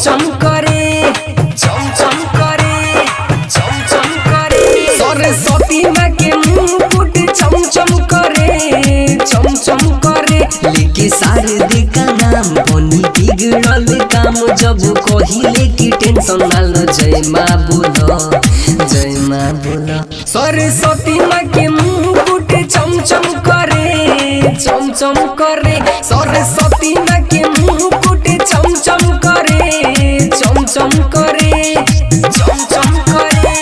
चम करे, चम चम करे, चम चम करे। सरस्वती माँ के मुकुट चम चम करे, चम चम करे। लेके शारदे का नाम बनी बिगड़ल काम, जब कहिले की टेंशन ना लो, जय माँ बोलो, जय माँ बोलो। सरस्वती माँ के मुकुट चम चम करे, चम चम करे। सरस्वती माँ के मुकुट चम चम करे, चम चम करे, चम चम करे,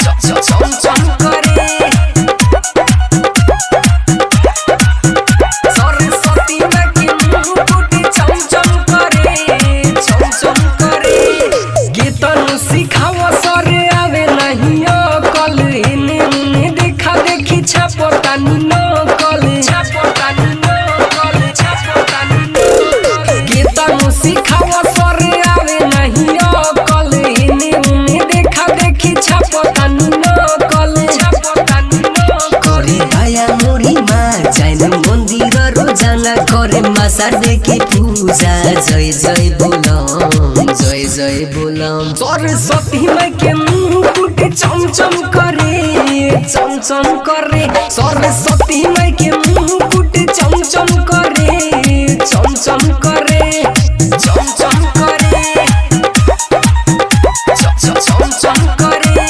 चम चम करे। सरस्वती माँ के मुकुट चम चम करे, चम चम करे। गीतन सिखावा सर आवे नहीं अकल, इने उने देखा देखी छापतानी नकल, छापतानी नकल, छापतानी नकल। गीतन सिखावा सर आवे नहीं अकल, इने उने देखा देखी छापतानी नकल, छापतानी नकल। करे दया मोरी माँ जाइन मंदिर रोजाना, करे माँ शारदे की पूजा, जय जय बोलम, जय जय बोलम। सरस्वती माँ के मुकुट चम चम करे, चम चम करे। सरस्वती माँ के मुकुट चम चम करे, चम चम करे, चम चम करे, चम चम करे।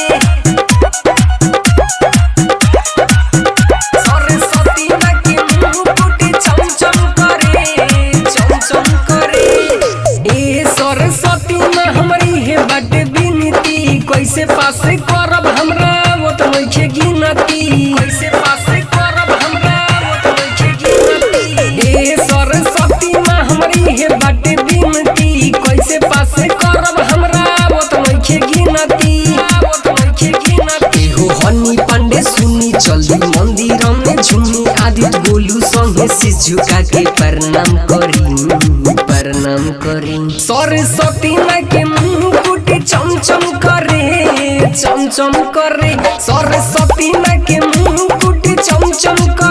सरस्वती माँ के मुकुट चम चम करे, चम चम करे। ए सरस्वती माँ हमारी है बट बिनती, कैसे पास करब हमरा वो तो नइखे गिनती, कैसे पास करब हमरा वो तो नइखे गिनती। ए सरस्वती माँ हमारी है बट बिनती, कैसे पास करब हमरा वो तो नइखे गिनती, वो तो नइखे गिनती। हो हनी पांडे सुनी चली मंदिर में झूमी, आदित्य गोलू संगे शीश झुका के प्रणाम करी, प्रणाम करी। सरस्वती माँ के मुकुट चम चम करे, चम चम करे। सरस्वती माँ के मुकुट चम चम करे।